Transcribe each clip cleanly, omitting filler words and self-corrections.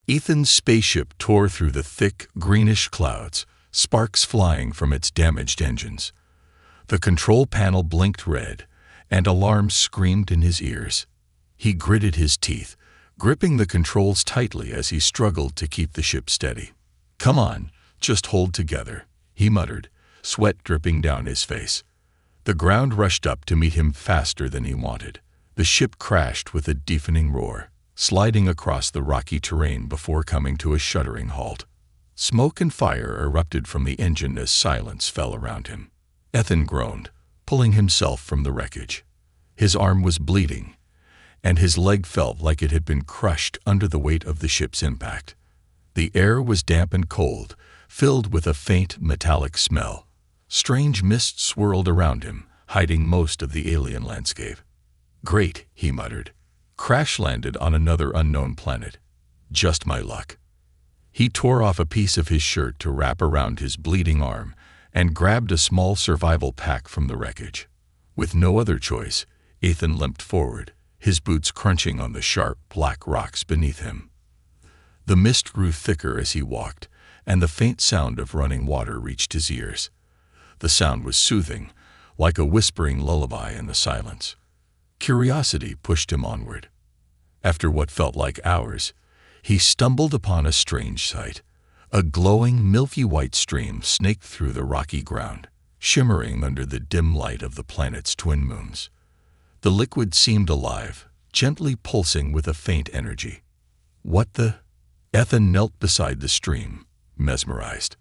Ethan's spaceship tore through the thick, greenish clouds, sparks flying from its damaged engines. The control panel blinked red, and alarms screamed in his ears. He gritted his teeth, gripping the controls tightly as he struggled to keep the ship steady. "Come on, just hold together," he muttered, sweat dripping down his face. The ground rushed up to meet him faster than he wanted. The ship crashed with a deafening roar, sliding across the rocky terrain before coming to a shuddering halt. Smoke and fire erupted from the engine as silence fell around him. Ethan groaned, pulling himself from the wreckage. His arm was bleeding, and his leg felt like it had been crushed under the weight of the ship's impact. The air was damp and cold, filled with a faint metallic smell. Strange mist swirled around him, hiding most of the alien landscape. "Great," he muttered. Crash-landed on another unknown planet. Just my luck. He tore off a piece of his shirt to wrap around his bleeding arm and grabbed a small survival pack from the wreckage. With no other choice, Ethan limped forward, his boots crunching on the sharp, black rocks beneath him. The mist grew thicker as he walked, and the faint sound of running water reached his ears. The sound was soothing, like a whispering lullaby in the silence. Curiosity pushed him onward. After what felt like hours, he stumbled upon a strange sight. A glowing, milky white stream snaked through the rocky ground, shimmering under the dim light of the planet's twin moons. The liquid seemed alive, gently pulsing with a faint energy. "What the?" Ethan knelt beside the stream, mesmerized.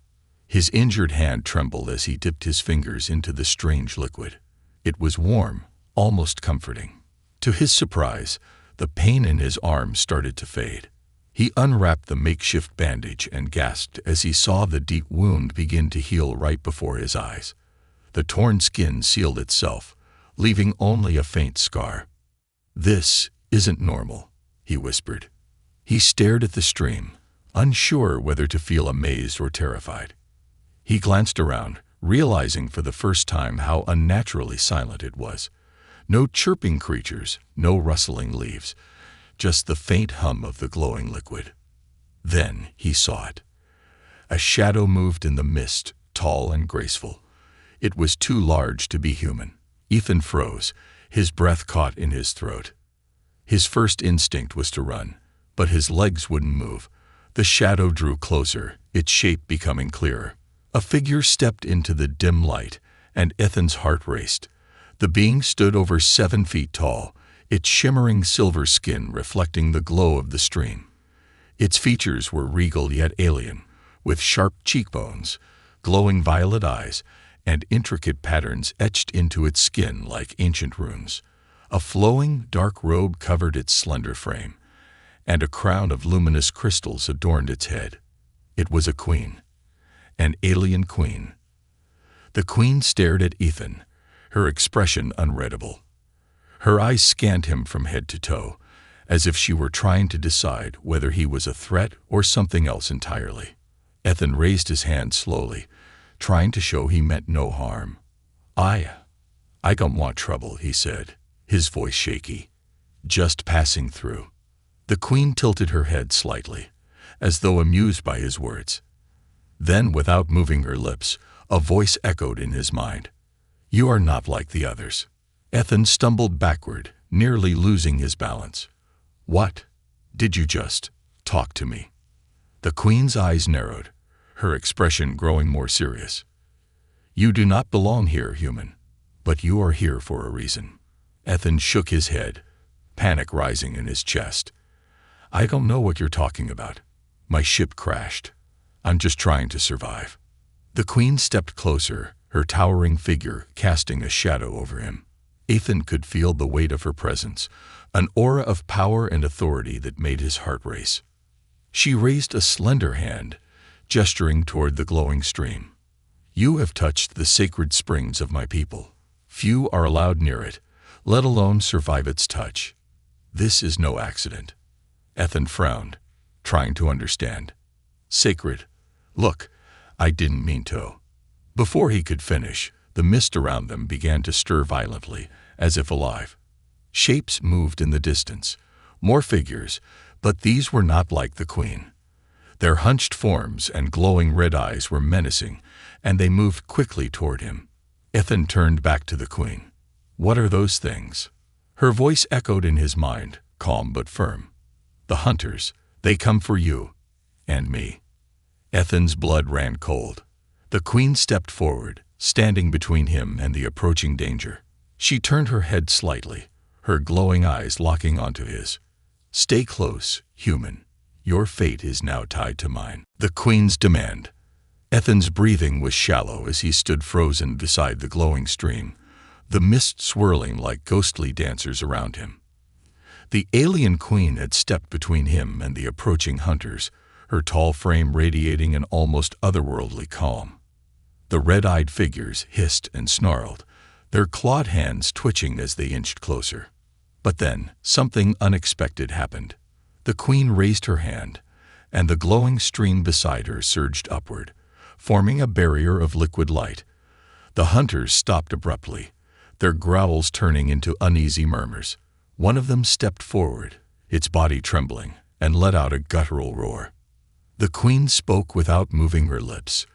His injured hand trembled as he dipped his fingers into the strange liquid. It was warm, almost comforting. To his surprise, the pain in his arm started to fade. He unwrapped the makeshift bandage and gasped as he saw the deep wound begin to heal right before his eyes. The torn skin sealed itself, leaving only a faint scar. "This isn't normal," he whispered. He stared at the stream, unsure whether to feel amazed or terrified. He glanced around, realizing for the first time how unnaturally silent it was. No chirping creatures, no rustling leaves, just the faint hum of the glowing liquid. Then he saw it. A shadow moved in the mist, tall and graceful. It was too large to be human. Ethan froze, his breath caught in his throat. His first instinct was to run, but his legs wouldn't move. The shadow drew closer, its shape becoming clearer. A figure stepped into the dim light, and Ethan's heart raced. The being stood over 7 feet tall, its shimmering silver skin reflecting the glow of the stream. Its features were regal yet alien, with sharp cheekbones, glowing violet eyes, and intricate patterns etched into its skin like ancient runes. A flowing, dark robe covered its slender frame, and a crown of luminous crystals adorned its head. It was a queen. An alien queen. The queen stared at Ethan, her expression unreadable. Her eyes scanned him from head to toe, as if she were trying to decide whether he was a threat or something else entirely. Ethan raised his hand slowly, trying to show he meant no harm. I don't want trouble," he said, his voice shaky. "Just passing through." The queen tilted her head slightly, as though amused by his words. Then, without moving her lips, a voice echoed in his mind. "You are not like the others." Ethan stumbled backward, nearly losing his balance. "What? Did you just talk to me?" The queen's eyes narrowed, her expression growing more serious. "You do not belong here, human, but you are here for a reason." Ethan shook his head, panic rising in his chest. "I don't know what you're talking about. My ship crashed. I'm just trying to survive." The queen stepped closer, her towering figure casting a shadow over him. Ethan could feel the weight of her presence, an aura of power and authority that made his heart race. She raised a slender hand, gesturing toward the glowing stream. "You have touched the sacred springs of my people. Few are allowed near it, let alone survive its touch. This is no accident." Ethan frowned, trying to understand. "Sacred? Look, I didn't mean to." Before he could finish, the mist around them began to stir violently, as if alive. Shapes moved in the distance, more figures, but these were not like the queen. Their hunched forms and glowing red eyes were menacing, and they moved quickly toward him. Ethan turned back to the queen. "What are those things?" Her voice echoed in his mind, calm but firm. "The hunters. They come for you. And me." Ethan's blood ran cold. The queen stepped forward, standing between him and the approaching danger. She turned her head slightly, her glowing eyes locking onto his. "Stay close, human. Your fate is now tied to mine." The queen's demand. Ethan's breathing was shallow as he stood frozen beside the glowing stream, the mist swirling like ghostly dancers around him. The alien queen had stepped between him and the approaching hunters, her tall frame radiating an almost otherworldly calm. The red-eyed figures hissed and snarled, their clawed hands twitching as they inched closer. But then, something unexpected happened. The queen raised her hand, and the glowing stream beside her surged upward, forming a barrier of liquid light. The hunters stopped abruptly, their growls turning into uneasy murmurs. One of them stepped forward, its body trembling, and let out a guttural roar. The queen spoke without moving her lips.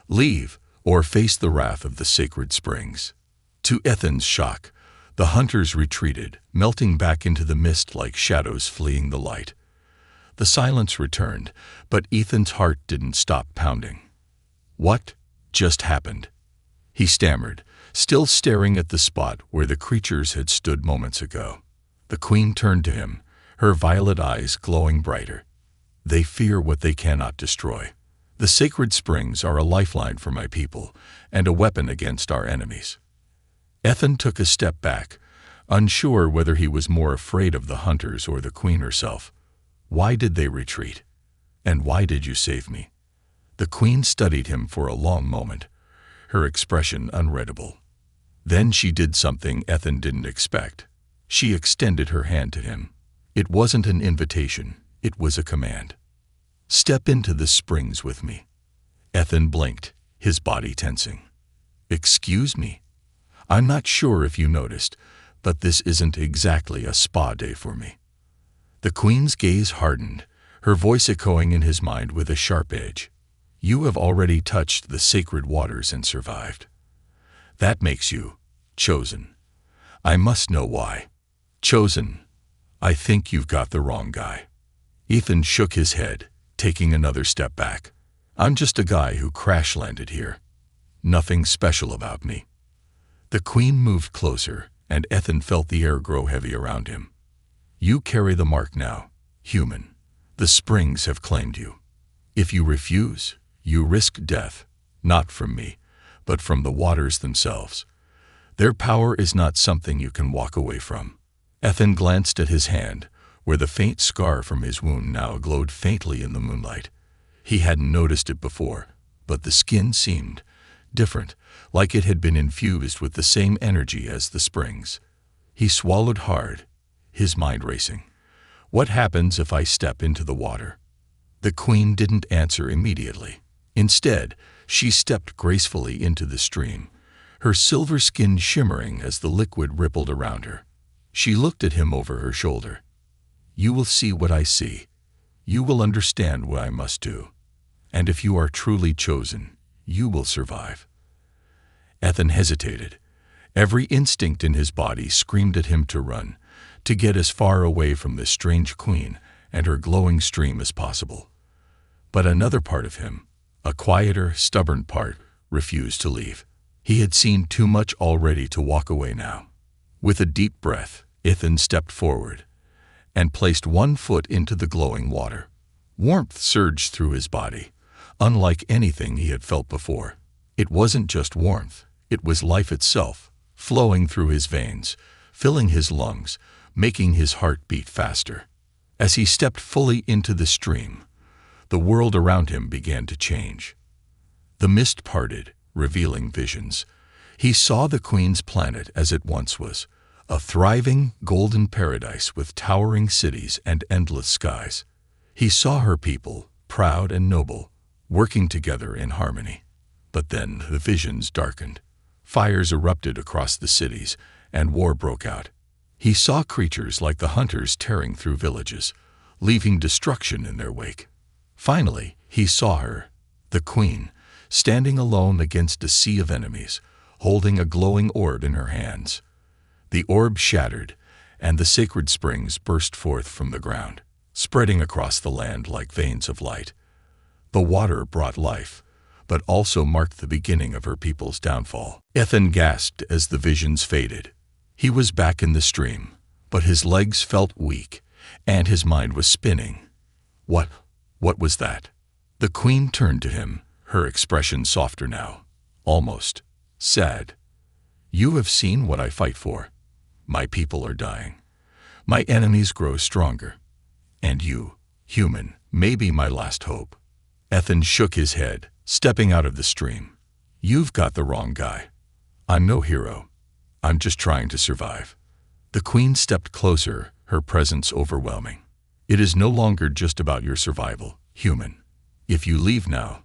"Leave, or face the wrath of the sacred springs." To Ethan's shock, the hunters retreated, melting back into the mist like shadows fleeing the light. The silence returned, but Ethan's heart didn't stop pounding. "What just happened?" he stammered, still staring at the spot where the creatures had stood moments ago. The queen turned to him, her violet eyes glowing brighter. "They fear what they cannot destroy. The sacred springs are a lifeline for my people, and a weapon against our enemies." Ethan took a step back, unsure whether he was more afraid of the hunters or the queen herself. "Why did they retreat? And why did you save me?" The queen studied him for a long moment, her expression unreadable. Then she did something Ethan didn't expect. She extended her hand to him. It wasn't an invitation, it was a command. "Step into the springs with me." Ethan blinked, his body tensing. "Excuse me? I'm not sure if you noticed, but this isn't exactly a spa day for me." The queen's gaze hardened, her voice echoing in his mind with a sharp edge. "You have already touched the sacred waters and survived. That makes you chosen. I must know why." "Chosen? I think you've got the wrong guy." Ethan shook his head, taking another step back. "I'm just a guy who crash-landed here. Nothing special about me." The queen moved closer, and Ethan felt the air grow heavy around him. "You carry the mark now, human. The springs have claimed you. If you refuse, you risk death, not from me, but from the waters themselves. Their power is not something you can walk away from." Ethan glanced at his hand, where the faint scar from his wound now glowed faintly in the moonlight. He hadn't noticed it before, but the skin seemed different, like it had been infused with the same energy as the springs. He swallowed hard, his mind racing. "What happens if I step into the water?" The queen didn't answer immediately. Instead, she stepped gracefully into the stream, her silver skin shimmering as the liquid rippled around her. She looked at him over her shoulder. "You will see what I see. You will understand what I must do. And if you are truly chosen, you will survive." Ethan hesitated. Every instinct in his body screamed at him to run, to get as far away from this strange queen and her glowing stream as possible. But another part of him, a quieter, stubborn part, refused to leave. He had seen too much already to walk away now. With a deep breath, Ethan stepped forward and placed one foot into the glowing water. Warmth surged through his body, unlike anything he had felt before. It wasn't just warmth, it was life itself, flowing through his veins, filling his lungs, making his heart beat faster. As he stepped fully into the stream, the world around him began to change. The mist parted, revealing visions. He saw the Queen's planet as it once was, a thriving, golden paradise with towering cities and endless skies. He saw her people, proud and noble, working together in harmony. But then the visions darkened. Fires erupted across the cities, and war broke out. He saw creatures like the hunters tearing through villages, leaving destruction in their wake. Finally, he saw her, the queen, standing alone against a sea of enemies, holding a glowing orb in her hands. The orb shattered, and the sacred springs burst forth from the ground, spreading across the land like veins of light. The water brought life, but also marked the beginning of her people's downfall. Ethan gasped as the visions faded. He was back in the stream, but his legs felt weak, and his mind was spinning. What was that? The queen turned to him, her expression softer now, almost sad. You have seen what I fight for. My people are dying. My enemies grow stronger. And you, human, may be my last hope. Ethan shook his head, stepping out of the stream. You've got the wrong guy. I'm no hero. I'm just trying to survive. The queen stepped closer, her presence overwhelming. It is no longer just about your survival, human. If you leave now,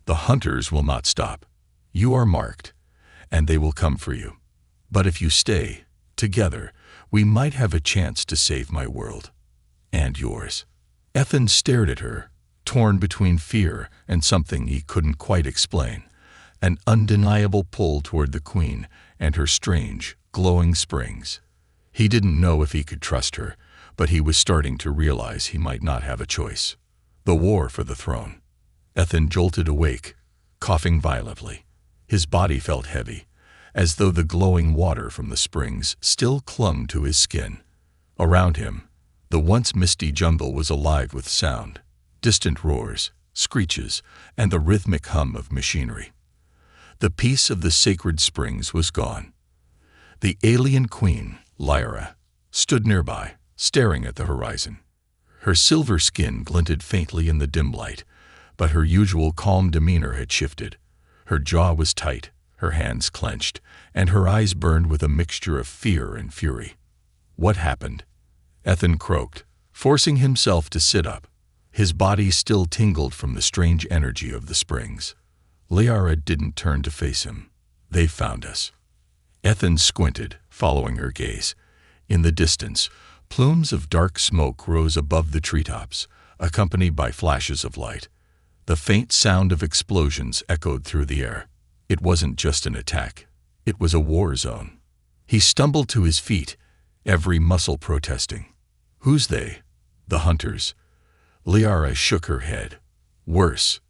the hunters will not stop. You are marked, and they will come for you. But if you stay, together, we might have a chance to save my world. And yours. Ethan stared at her, torn between fear and something he couldn't quite explain. An undeniable pull toward the queen and her strange, glowing springs. He didn't know if he could trust her, but he was starting to realize he might not have a choice. The war for the throne. Ethan jolted awake, coughing violently. His body felt heavy, as though the glowing water from the springs still clung to his skin. Around him, the once misty jungle was alive with sound, distant roars, screeches, and the rhythmic hum of machinery. The peace of the sacred springs was gone. The alien queen, Lyra, stood nearby, staring at the horizon. Her silver skin glinted faintly in the dim light, but her usual calm demeanor had shifted. Her jaw was tight, her hands clenched, and her eyes burned with a mixture of fear and fury. What happened? Ethan croaked, forcing himself to sit up. His body still tingled from the strange energy of the springs. Lyra didn't turn to face him. They found us. Ethan squinted, following her gaze. In the distance, plumes of dark smoke rose above the treetops, accompanied by flashes of light. The faint sound of explosions echoed through the air. It wasn't just an attack. It was a war zone. He stumbled to his feet, every muscle protesting. Who's they? The hunters. Lyra shook her head. Worse.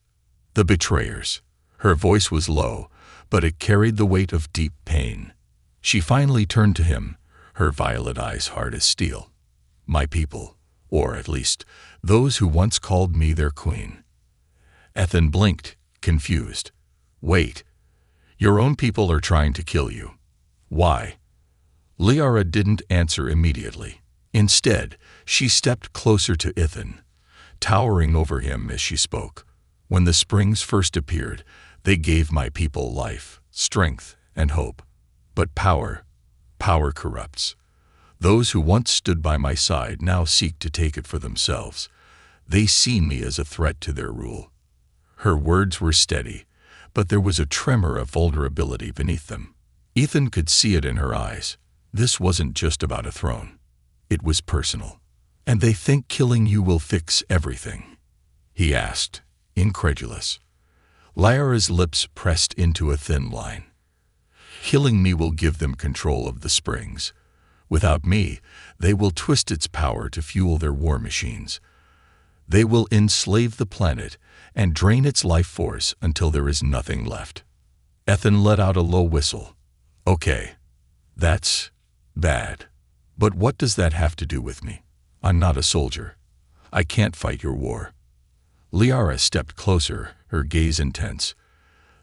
The betrayers. Her voice was low, but it carried the weight of deep pain. She finally turned to him, her violet eyes hard as steel. My people, or at least those who once called me their queen. Ethan blinked, confused. Wait. Your own people are trying to kill you. Why? Lyra didn't answer immediately. Instead, she stepped closer to Ethan, towering over him as she spoke. When the springs first appeared, they gave my people life, strength, and hope. But power corrupts. Those who once stood by my side now seek to take it for themselves. They see me as a threat to their rule. Her words were steady, but there was a tremor of vulnerability beneath them. Ethan could see it in her eyes. This wasn't just about a throne. It was personal. And they think killing you will fix everything? He asked, incredulous. Lyra's lips pressed into a thin line. Killing me will give them control of the springs. Without me, they will twist its power to fuel their war machines. They will enslave the planet and drain its life force until there is nothing left. Ethan let out a low whistle. Okay, that's bad. But what does that have to do with me? I'm not a soldier. I can't fight your war. Lyra stepped closer, her gaze intense.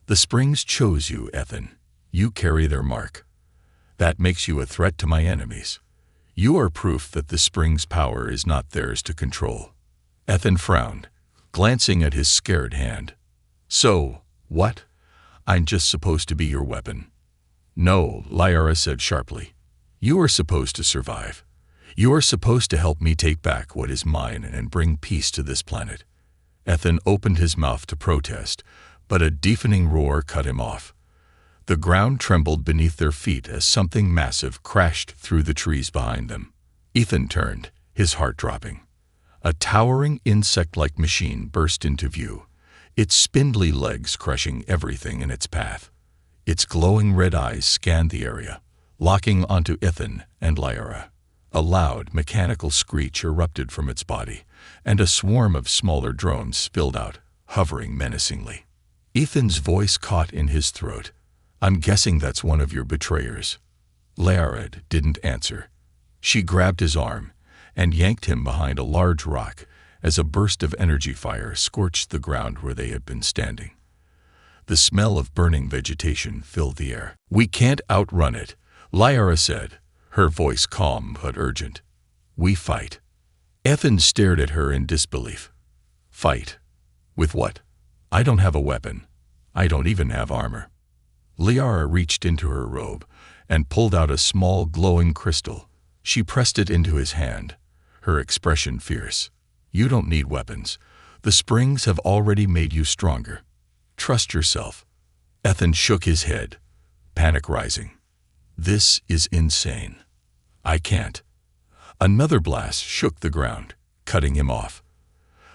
The springs chose you, Ethan. You carry their mark. That makes you a threat to my enemies. You are proof that the springs' power is not theirs to control. Ethan frowned, glancing at his scared hand. So, what? I'm just supposed to be your weapon. No, Lyra said sharply. You are supposed to survive. You are supposed to help me take back what is mine and bring peace to this planet. Ethan opened his mouth to protest, but a deafening roar cut him off. The ground trembled beneath their feet as something massive crashed through the trees behind them. Ethan turned, his heart dropping. A towering insect-like machine burst into view, its spindly legs crushing everything in its path. Its glowing red eyes scanned the area, locking onto Ethan and Lyra. A loud, mechanical screech erupted from its body, and a swarm of smaller drones spilled out, hovering menacingly. Ethan's voice caught in his throat. "I'm guessing that's one of your betrayers." Lyra didn't answer. She grabbed his arm and yanked him behind a large rock as a burst of energy fire scorched the ground where they had been standing. The smell of burning vegetation filled the air. "We can't outrun it," Lyra said, her voice calm but urgent. "We fight." Ethan stared at her in disbelief. "Fight? With what? I don't have a weapon. I don't even have armor." Lyra reached into her robe and pulled out a small glowing crystal. She pressed it into his hand, her expression fierce. "You don't need weapons. The springs have already made you stronger. Trust yourself." Ethan shook his head, panic rising. "This is insane. I can't." Another blast shook the ground, cutting him off.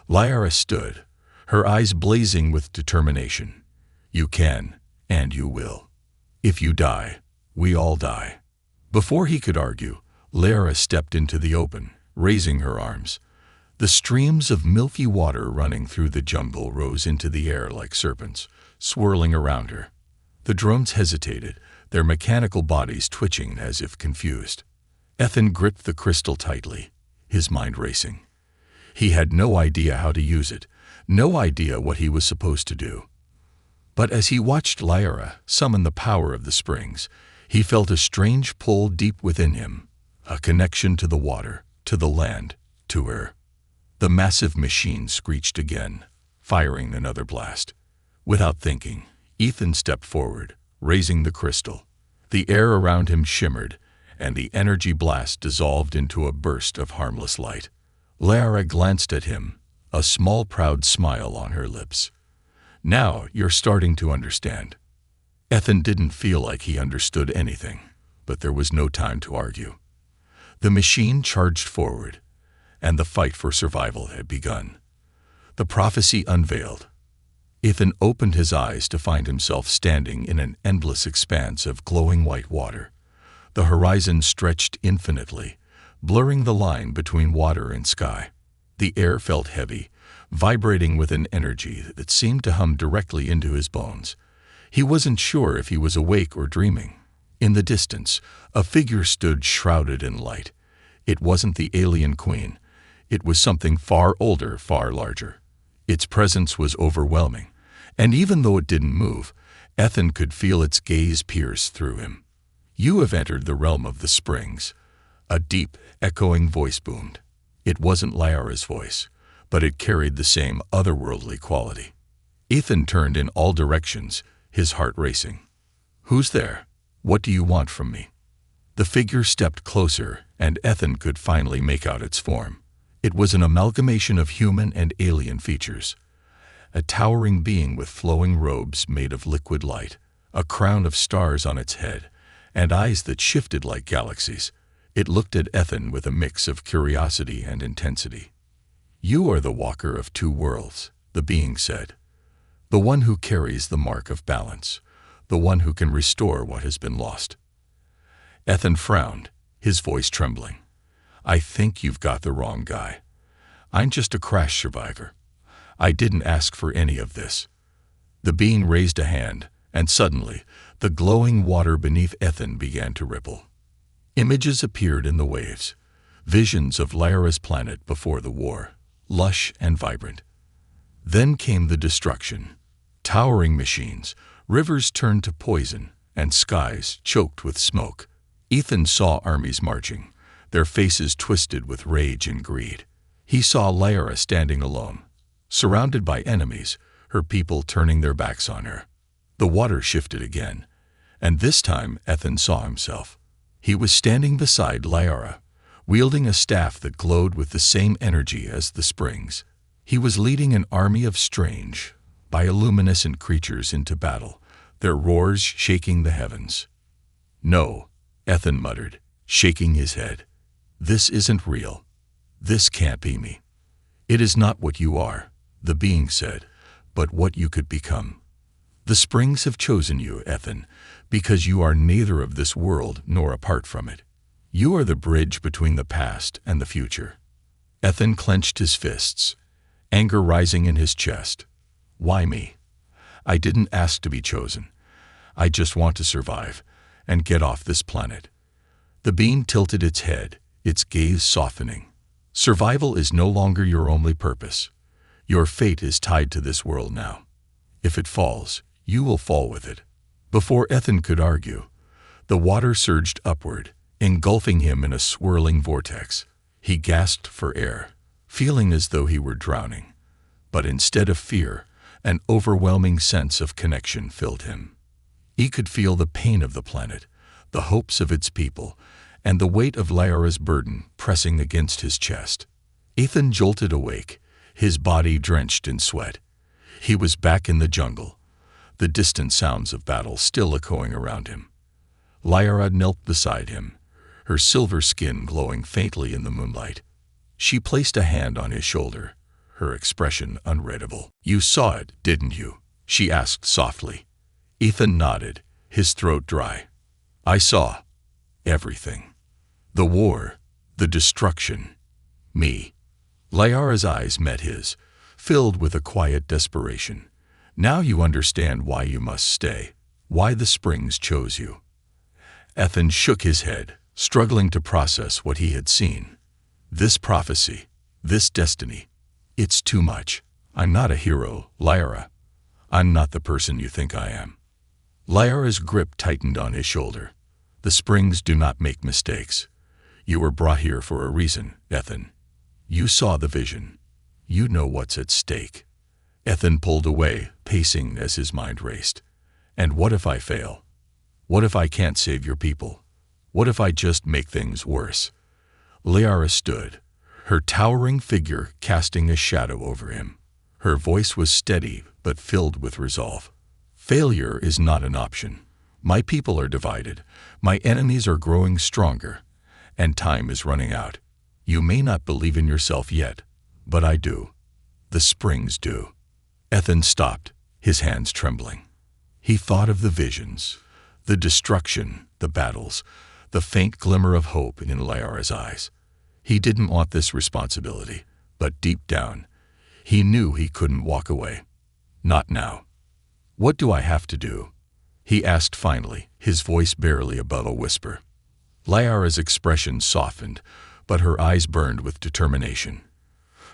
Lyra stood, her eyes blazing with determination. "You can, and you will. If you die, we all die." Before he could argue, Lyra stepped into the open, raising her arms. The streams of milky water running through the jungle rose into the air like serpents, swirling around her. The drones hesitated, their mechanical bodies twitching as if confused. Ethan gripped the crystal tightly, his mind racing. He had no idea how to use it, no idea what he was supposed to do. But as he watched Lyra summon the power of the springs, he felt a strange pull deep within him, a connection to the water, to the land, to her. The massive machine screeched again, firing another blast. Without thinking, Ethan stepped forward, raising the crystal. The air around him shimmered, and the energy blast dissolved into a burst of harmless light. Lyra glanced at him, a small proud smile on her lips. "Now you're starting to understand." Ethan didn't feel like he understood anything, but there was no time to argue. The machine charged forward, and the fight for survival had begun. The prophecy unveiled. Ethan opened his eyes to find himself standing in an endless expanse of glowing white water. The horizon stretched infinitely, blurring the line between water and sky. The air felt heavy, vibrating with an energy that seemed to hum directly into his bones. He wasn't sure if he was awake or dreaming. In the distance, a figure stood shrouded in light. It wasn't the alien queen. It was something far older, far larger. Its presence was overwhelming, and even though it didn't move, Ethan could feel its gaze pierce through him. "You have entered the realm of the springs." A deep, echoing voice boomed. It wasn't Lyra's voice, but it carried the same otherworldly quality. Ethan turned in all directions, his heart racing. "Who's there? What do you want from me?" The figure stepped closer, and Ethan could finally make out its form. It was an amalgamation of human and alien features. A towering being with flowing robes made of liquid light, a crown of stars on its head, and eyes that shifted like galaxies. It looked at Ethan with a mix of curiosity and intensity. "You are the walker of two worlds," the being said. "The one who carries the mark of balance, the one who can restore what has been lost." Ethan frowned, his voice trembling. "I think you've got the wrong guy. I'm just a crash survivor. I didn't ask for any of this." The being raised a hand, and suddenly, the glowing water beneath Ethan began to ripple. Images appeared in the waves, visions of Lyra's planet before the war, lush and vibrant. Then came the destruction. Towering machines, rivers turned to poison, and skies choked with smoke. Ethan saw armies marching, their faces twisted with rage and greed. He saw Lyra standing alone, surrounded by enemies, her people turning their backs on her. The water shifted again, and this time Ethan saw himself. He was standing beside Lyra, wielding a staff that glowed with the same energy as the springs. He was leading an army of strange, bioluminescent creatures into battle, their roars shaking the heavens. "No," Ethan muttered, shaking his head. "This isn't real. This can't be me." It is not what you are, the being said, but what you could become. The springs have chosen you, Ethan, because you are neither of this world nor apart from it. You are the bridge between the past and the future. Ethan clenched his fists, anger rising in his chest. Why me? I didn't ask to be chosen. I just want to survive and get off this planet. The being tilted its head, its gaze softening. Survival is no longer your only purpose. Your fate is tied to this world now. If it falls, you will fall with it. Before Ethan could argue, the water surged upward, engulfing him in a swirling vortex. He gasped for air, feeling as though he were drowning. But instead of fear, an overwhelming sense of connection filled him. He could feel the pain of the planet, the hopes of its people, and the weight of Lyra's burden pressing against his chest. Ethan jolted awake, his body drenched in sweat. He was back in the jungle, the distant sounds of battle still echoing around him. Lyra knelt beside him, her silver skin glowing faintly in the moonlight. She placed a hand on his shoulder, her expression unreadable. "You saw it, didn't you?" she asked softly. Ethan nodded, his throat dry. "I saw everything. The war, the destruction, me." Lyra's eyes met his, filled with a quiet desperation. "Now you understand why you must stay, why the springs chose you." Ethan shook his head, struggling to process what he had seen. This prophecy, this destiny, it's too much. I'm not a hero, Lyra. I'm not the person you think I am. Lyra's grip tightened on his shoulder. The springs do not make mistakes. You were brought here for a reason, Ethan. You saw the vision. You know what's at stake. Ethan pulled away, pacing as his mind raced. And what if I fail? What if I can't save your people? What if I just make things worse? Lyra stood, her towering figure casting a shadow over him. Her voice was steady but filled with resolve. Failure is not an option. My people are divided, my enemies are growing stronger, and time is running out. You may not believe in yourself yet, but I do. The springs do. Ethan stopped, his hands trembling. He thought of the visions, the destruction, the battles, the faint glimmer of hope in Lyra's eyes. He didn't want this responsibility, but deep down, he knew he couldn't walk away. Not now. "What do I have to do?" he asked finally, his voice barely above a whisper. Lyra's expression softened, but her eyes burned with determination.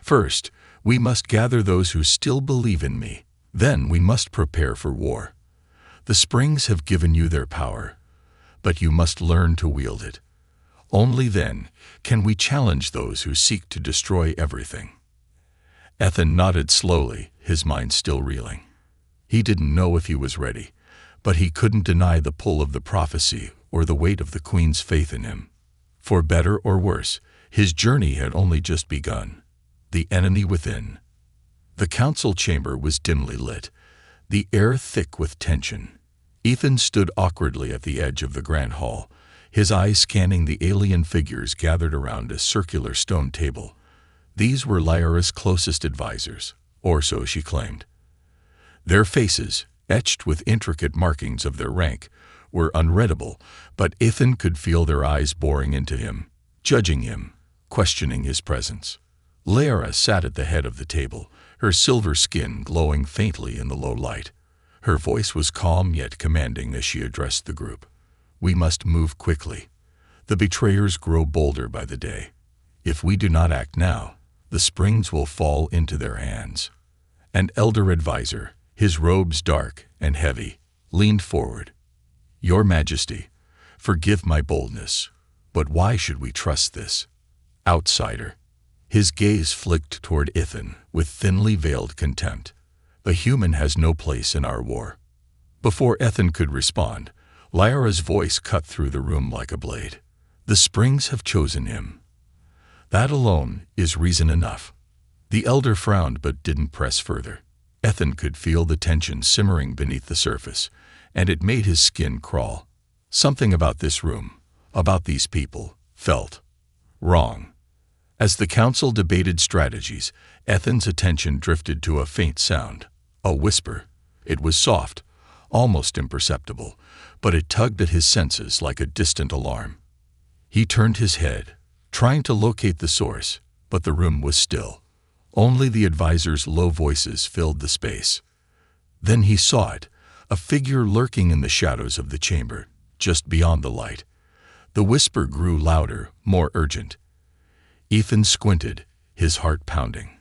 "First, we must gather those who still believe in me. Then we must prepare for war. The springs have given you their power, but you must learn to wield it. Only then can we challenge those who seek to destroy everything." Ethan nodded slowly, his mind still reeling. He didn't know if he was ready, but he couldn't deny the pull of the prophecy or the weight of the Queen's faith in him. For better or worse, his journey had only just begun. The enemy within. The council chamber was dimly lit, the air thick with tension. Ethan stood awkwardly at the edge of the grand hall, his eyes scanning the alien figures gathered around a circular stone table. These were Lyra's closest advisors, or so she claimed. Their faces, etched with intricate markings of their rank, were unreadable, but Ethan could feel their eyes boring into him, judging him, questioning his presence. Lyra sat at the head of the table, her silver skin glowing faintly in the low light. Her voice was calm yet commanding as she addressed the group. "We must move quickly. The betrayers grow bolder by the day. If we do not act now, the springs will fall into their hands." An elder advisor, his robes dark and heavy, leaned forward. "Your Majesty, forgive my boldness, but why should we trust this outsider?" His gaze flicked toward Ethan with thinly veiled contempt. "The human has no place in our war." Before Ethan could respond, Lyra's voice cut through the room like a blade. "The springs have chosen him. That alone is reason enough." The elder frowned but didn't press further. Ethan could feel the tension simmering beneath the surface, and it made his skin crawl. Something about this room, about these people, felt wrong. As the council debated strategies, Ethan's attention drifted to a faint sound, a whisper. It was soft, almost imperceptible, but it tugged at his senses like a distant alarm. He turned his head, trying to locate the source, but the room was still. Only the advisor's low voices filled the space. Then he saw it, a figure lurking in the shadows of the chamber, just beyond the light. The whisper grew louder, more urgent. Ethan squinted, his heart pounding.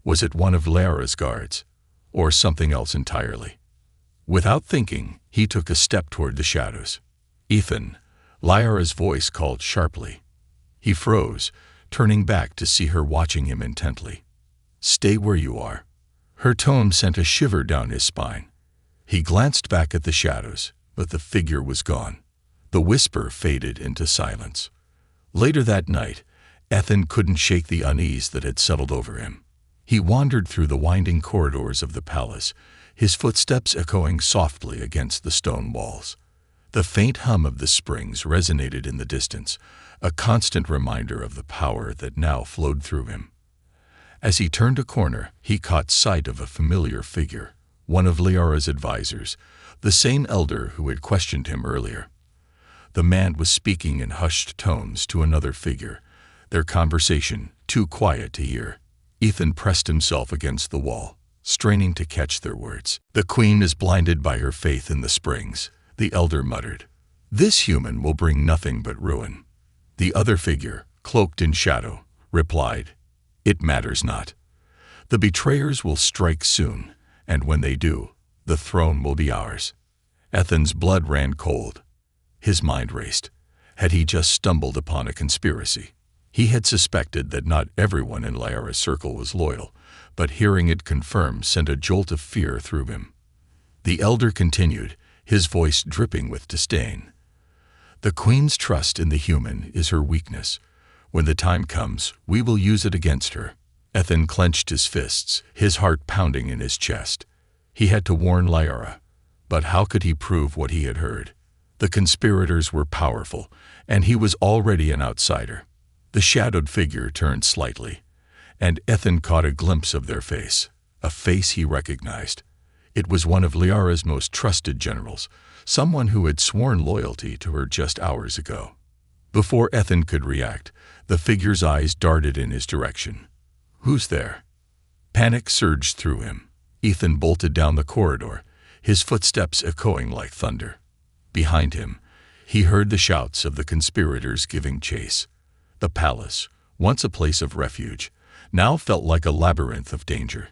Was it one of Lyra's guards, or something else entirely? Without thinking, he took a step toward the shadows. "Ethan," Lyra's voice called sharply. He froze, turning back to see her watching him intently. "Stay where you are." Her tone sent a shiver down his spine. He glanced back at the shadows, but the figure was gone. The whisper faded into silence. Later that night, Ethan couldn't shake the unease that had settled over him. He wandered through the winding corridors of the palace, his footsteps echoing softly against the stone walls. The faint hum of the springs resonated in the distance, a constant reminder of the power that now flowed through him. As he turned a corner, he caught sight of a familiar figure, one of Lyra's advisors, the same elder who had questioned him earlier. The man was speaking in hushed tones to another figure, their conversation too quiet to hear. Ethan pressed himself against the wall, straining to catch their words. "The queen is blinded by her faith in the springs," the elder muttered. "This human will bring nothing but ruin." The other figure, cloaked in shadow, replied, "It matters not. The betrayers will strike soon, and when they do, the throne will be ours." Ethan's blood ran cold. His mind raced. Had he just stumbled upon a conspiracy? He had suspected that not everyone in Lyra's circle was loyal, but hearing it confirmed sent a jolt of fear through him. The elder continued, his voice dripping with disdain. "The queen's trust in the human is her weakness. When the time comes, we will use it against her." Ethan clenched his fists, his heart pounding in his chest. He had to warn Lyra, but how could he prove what he had heard? The conspirators were powerful, and he was already an outsider. The shadowed figure turned slightly, and Ethan caught a glimpse of their face, a face he recognized. It was one of Lyra's most trusted generals, someone who had sworn loyalty to her just hours ago. Before Ethan could react, the figure's eyes darted in his direction. "Who's there?" Panic surged through him. Ethan bolted down the corridor, his footsteps echoing like thunder. Behind him, he heard the shouts of the conspirators giving chase. The palace, once a place of refuge, now felt like a labyrinth of danger.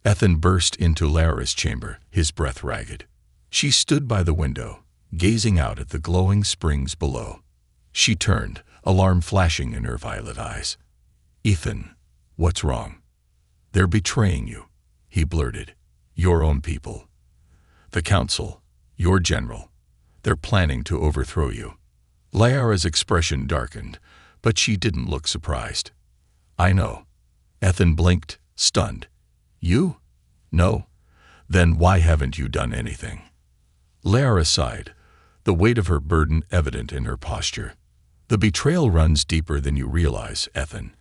Ethan burst into Lyra's chamber, his breath ragged. She stood by the window, gazing out at the glowing springs below. She turned, alarm flashing in her violet eyes. "Ethan, what's wrong?" "They're betraying you," he blurted. "Your own people. The council, your general. They're planning to overthrow you." Lyra's expression darkened, but she didn't look surprised. "I know." Ethan blinked, stunned. "You? No? Then why haven't you done anything?" Lyra sighed, the weight of her burden evident in her posture. "The betrayal runs deeper than you realize, Ethan.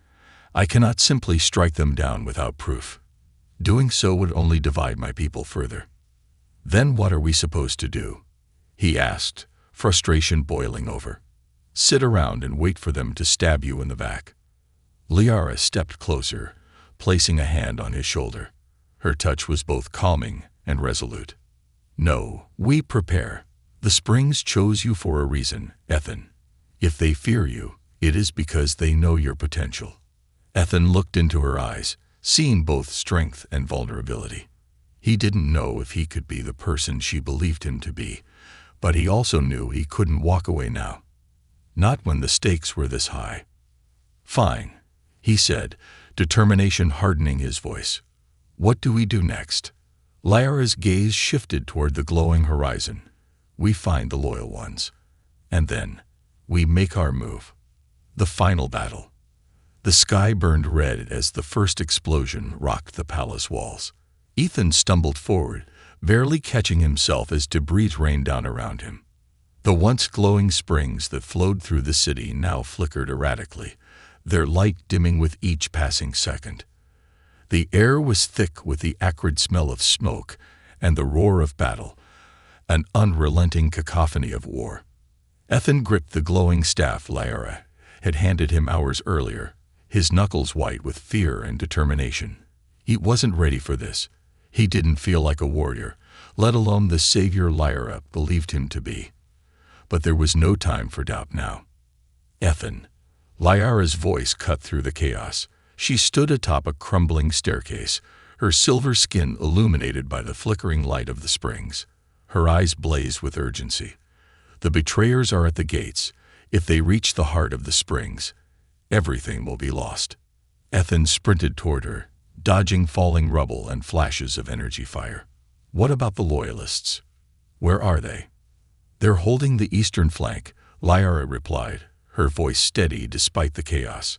I cannot simply strike them down without proof. Doing so would only divide my people further." "Then what are we supposed to do?" he asked, frustration boiling over. "Sit around and wait for them to stab you in the back." Lyra stepped closer, placing a hand on his shoulder. Her touch was both calming and resolute. "No, we prepare. The springs chose you for a reason, Ethan. If they fear you, it is because they know your potential." Ethan looked into her eyes, seeing both strength and vulnerability. He didn't know if he could be the person she believed him to be, but he also knew he couldn't walk away now. Not when the stakes were this high. "Fine," he said, determination hardening his voice. "What do we do next?" Lyra's gaze shifted toward the glowing horizon. "We find the loyal ones. And then, we make our move. The final battle." The sky burned red as the first explosion rocked the palace walls. Ethan stumbled forward, barely catching himself as debris rained down around him. The once glowing springs that flowed through the city now flickered erratically, their light dimming with each passing second. The air was thick with the acrid smell of smoke and the roar of battle, an unrelenting cacophony of war. Ethan gripped the glowing staff Lyra had handed him hours earlier, his knuckles white with fear and determination. He wasn't ready for this. He didn't feel like a warrior, let alone the savior Lyra believed him to be. But there was no time for doubt now. Ethan. Lyra's voice cut through the chaos. She stood atop a crumbling staircase, her silver skin illuminated by the flickering light of the springs. Her eyes blazed with urgency. The betrayers are at the gates. If they reach the heart of the springs, everything will be lost. Ethan sprinted toward her, dodging falling rubble and flashes of energy fire. What about the loyalists? Where are they? They're holding the eastern flank, Lyra replied, her voice steady despite the chaos.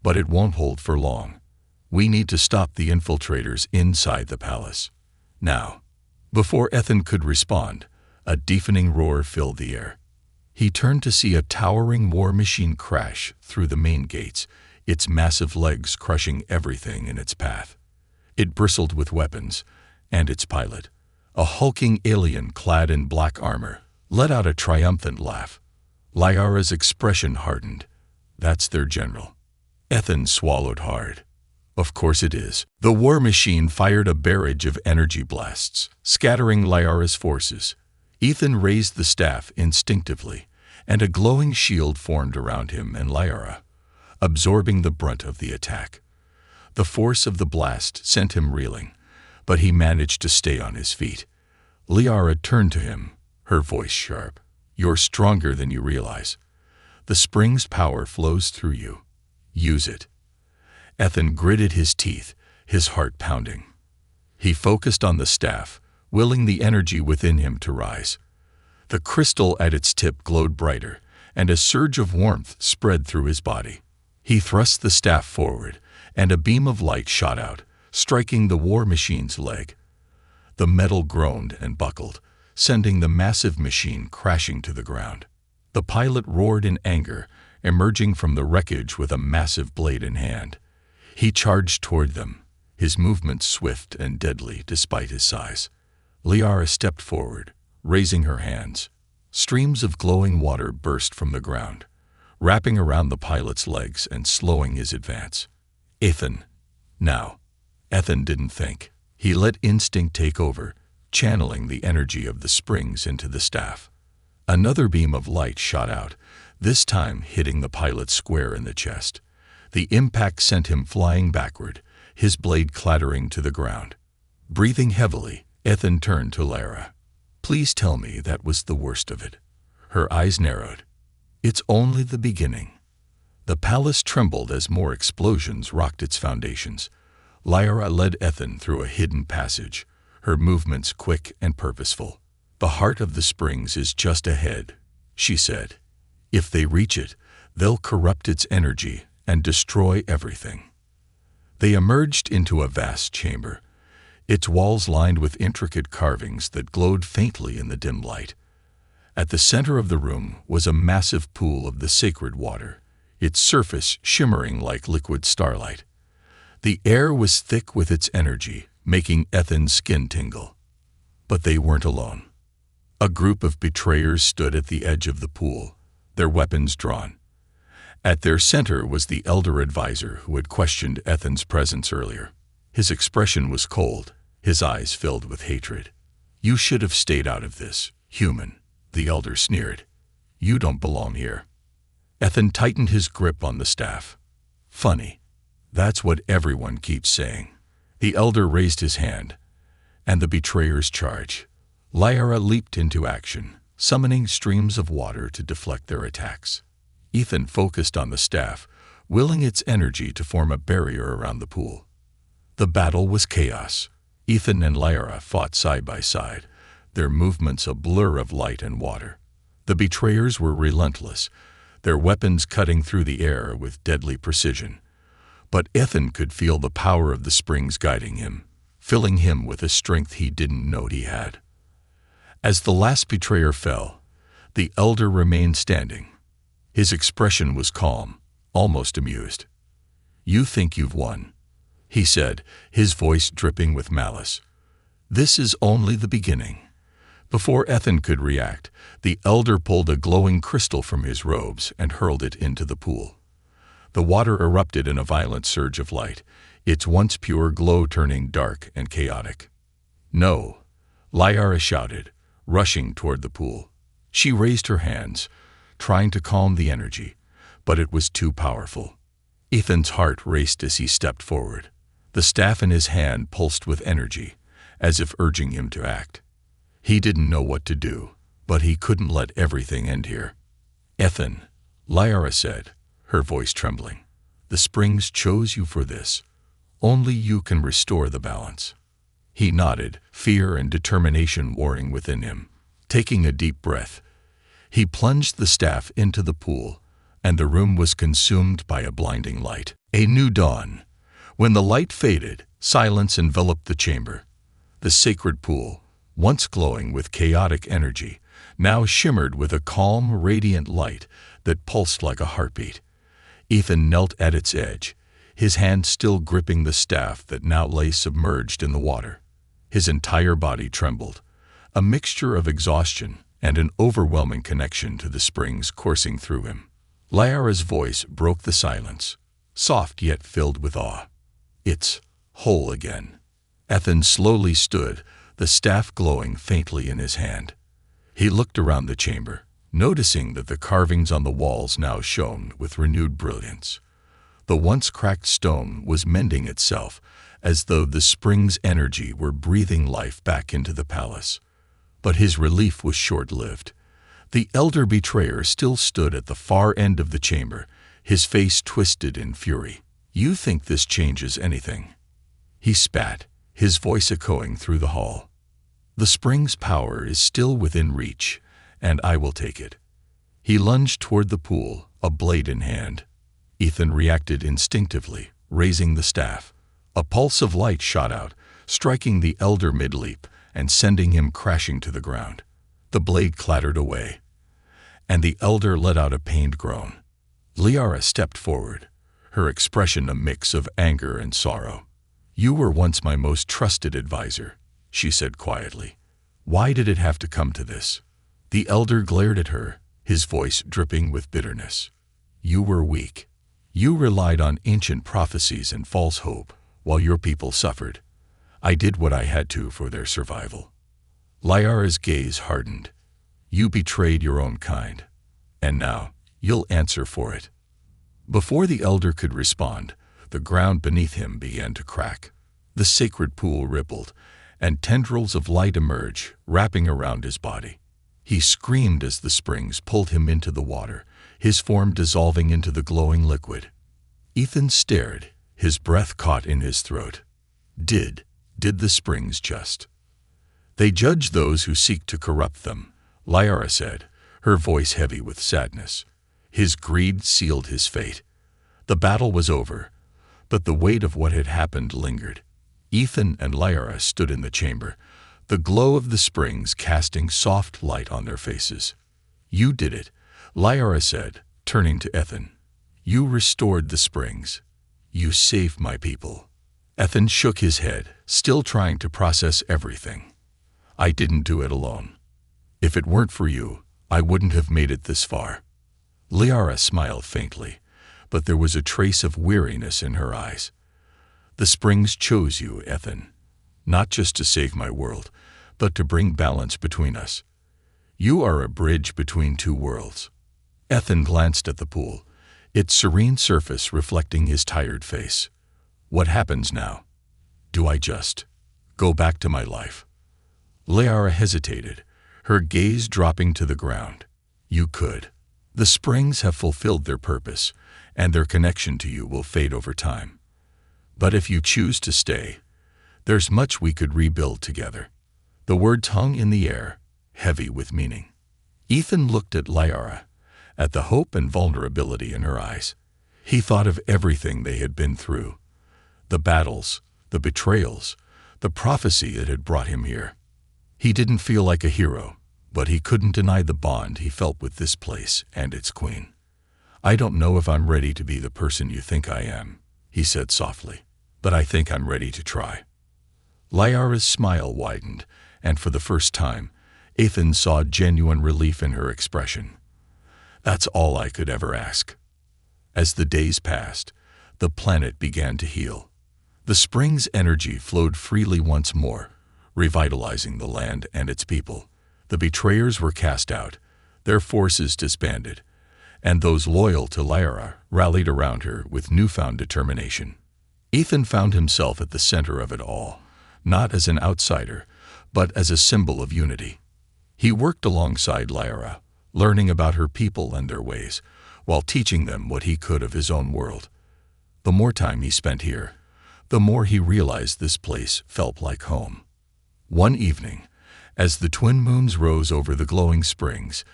But it won't hold for long. We need to stop the infiltrators inside the palace. Now. Before Ethan could respond, a deafening roar filled the air. He turned to see a towering war machine crash through the main gates, its massive legs crushing everything in its path. It bristled with weapons, and its pilot, a hulking alien clad in black armor, let out a triumphant laugh. Lyra's expression hardened. That's their general. Ethan swallowed hard. Of course it is. The war machine fired a barrage of energy blasts, scattering Lyra's forces. Ethan raised the staff instinctively, and a glowing shield formed around him and Lyra, absorbing the brunt of the attack. The force of the blast sent him reeling, but he managed to stay on his feet. Lyra turned to him, her voice sharp. You're stronger than you realize. The spring's power flows through you. Use it. Ethan gritted his teeth, his heart pounding. He focused on the staff, willing the energy within him to rise. The crystal at its tip glowed brighter, and a surge of warmth spread through his body. He thrust the staff forward, and a beam of light shot out, striking the war machine's leg. The metal groaned and buckled, sending the massive machine crashing to the ground. The pilot roared in anger, emerging from the wreckage with a massive blade in hand. He charged toward them, his movements swift and deadly despite his size. Lyra stepped forward, raising her hands. Streams of glowing water burst from the ground, wrapping around the pilot's legs and slowing his advance. Ethan. Now. Ethan didn't think. He let instinct take over, channeling the energy of the springs into the staff. Another beam of light shot out, this time hitting the pilot square in the chest. The impact sent him flying backward, his blade clattering to the ground. Breathing heavily, Ethan turned to Lyra. Please tell me that was the worst of it. Her eyes narrowed. It's only the beginning. The palace trembled as more explosions rocked its foundations. Lyra led Ethan through a hidden passage, her movements quick and purposeful. The heart of the springs is just ahead, she said. If they reach it, they'll corrupt its energy and destroy everything. They emerged into a vast chamber, its walls lined with intricate carvings that glowed faintly in the dim light. At the center of the room was a massive pool of the sacred water, its surface shimmering like liquid starlight. The air was thick with its energy, making Ethan's skin tingle. But they weren't alone. A group of betrayers stood at the edge of the pool, their weapons drawn. At their center was the elder advisor who had questioned Ethan's presence earlier. His expression was cold, his eyes filled with hatred. You should have stayed out of this, human, the elder sneered. You don't belong here. Ethan tightened his grip on the staff. Funny. That's what everyone keeps saying. The elder raised his hand, and the betrayers charged. Lyra leaped into action, summoning streams of water to deflect their attacks. Ethan focused on the staff, willing its energy to form a barrier around the pool. The battle was chaos. Ethan and Lyra fought side by side, their movements a blur of light and water. The betrayers were relentless, their weapons cutting through the air with deadly precision. But Ethan could feel the power of the springs guiding him, filling him with a strength he didn't know he had. As the last betrayer fell, the elder remained standing. His expression was calm, almost amused. "You think you've won," he said, his voice dripping with malice. "This is only the beginning." Before Ethan could react, the elder pulled a glowing crystal from his robes and hurled it into the pool. The water erupted in a violent surge of light, its once pure glow turning dark and chaotic. "No!" Lyra shouted, rushing toward the pool. She raised her hands, trying to calm the energy, but it was too powerful. Ethan's heart raced as he stepped forward. The staff in his hand pulsed with energy, as if urging him to act. He didn't know what to do, but he couldn't let everything end here. "Ethan," Lyra said, her voice trembling, "the springs chose you for this. Only you can restore the balance." He nodded, fear and determination warring within him. Taking a deep breath, he plunged the staff into the pool, and the room was consumed by a blinding light. A new dawn. When the light faded, silence enveloped the chamber. The sacred pool, once glowing with chaotic energy, now shimmered with a calm, radiant light that pulsed like a heartbeat. Ethan knelt at its edge, his hand still gripping the staff that now lay submerged in the water. His entire body trembled, a mixture of exhaustion and an overwhelming connection to the springs coursing through him. Lyra's voice broke the silence, soft yet filled with awe. "It's whole again." Ethan slowly stood, the staff glowing faintly in his hand. He looked around the chamber, noticing that the carvings on the walls now shone with renewed brilliance. The once cracked stone was mending itself, as though the spring's energy were breathing life back into the palace. But his relief was short-lived. The elder betrayer still stood at the far end of the chamber, his face twisted in fury. "You think this changes anything?" He spat, his voice echoing through the hall. "The spring's power is still within reach, and I will take it." He lunged toward the pool, a blade in hand. Ethan reacted instinctively, raising the staff. A pulse of light shot out, striking the elder mid-leap and sending him crashing to the ground. The blade clattered away, and the elder let out a pained groan. Lyra stepped forward, her expression a mix of anger and sorrow. "You were once my most trusted advisor," she said quietly. "Why did it have to come to this?" The elder glared at her, his voice dripping with bitterness. "You were weak. You relied on ancient prophecies and false hope, while your people suffered. I did what I had to for their survival." Lyra's gaze hardened. "You betrayed your own kind, and now you'll answer for it." Before the elder could respond, the ground beneath him began to crack. The sacred pool rippled, and tendrils of light emerged, wrapping around his body. He screamed as the springs pulled him into the water, his form dissolving into the glowing liquid. Ethan stared, his breath caught in his throat. Did the springs just? "They judge those who seek to corrupt them," Lyra said, her voice heavy with sadness. His greed sealed his fate. The battle was over, but the weight of what had happened lingered. Ethan and Lyra stood in the chamber, the glow of the springs casting soft light on their faces. "You did it," Lyra said, turning to Ethan. "You restored the springs. You saved my people." Ethan shook his head, still trying to process everything. "I didn't do it alone. If it weren't for you, I wouldn't have made it this far." Lyra smiled faintly, but there was a trace of weariness in her eyes. "The springs chose you, Ethan, not just to save my world, but to bring balance between us. You are a bridge between two worlds." Ethan glanced at the pool, its serene surface reflecting his tired face. "What happens now? Do I just go back to my life?" Lyra hesitated, her gaze dropping to the ground. "You could. The springs have fulfilled their purpose, and their connection to you will fade over time. But if you choose to stay, there's much we could rebuild together." The words hung in the air, heavy with meaning. Ethan looked at Lyra, at the hope and vulnerability in her eyes. He thought of everything they had been through, the battles, the betrayals, the prophecy that had brought him here. He didn't feel like a hero, but he couldn't deny the bond he felt with this place and its queen. "I don't know if I'm ready to be the person you think I am," he said softly, "but I think I'm ready to try." Lyra's smile widened, and for the first time, Ethan saw genuine relief in her expression. "That's all I could ever ask." As the days passed, the planet began to heal. The spring's energy flowed freely once more, revitalizing the land and its people. The betrayers were cast out, their forces disbanded, and those loyal to Lyra rallied around her with newfound determination. Ethan found himself at the center of it all, not as an outsider, but as a symbol of unity. He worked alongside Lyra, learning about her people and their ways, while teaching them what he could of his own world. The more time he spent here, the more he realized this place felt like home. One evening, as the twin moons rose over the glowing springs,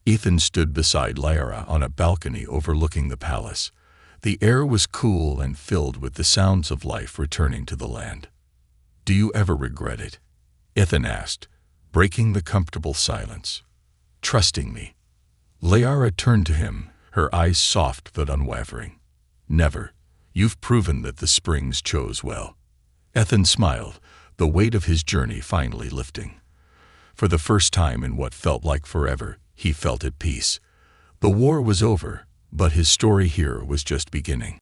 Ethan stood beside Lyra on a balcony overlooking the palace. The air was cool and filled with the sounds of life returning to the land. "Do you ever regret it?" Ethan asked, breaking the comfortable silence. "Trusting me?" Lyra turned to him, her eyes soft but unwavering. "Never. You've proven that the springs chose well." Ethan smiled, the weight of his journey finally lifting. For the first time in what felt like forever, he felt at peace. The war was over, but his story here was just beginning.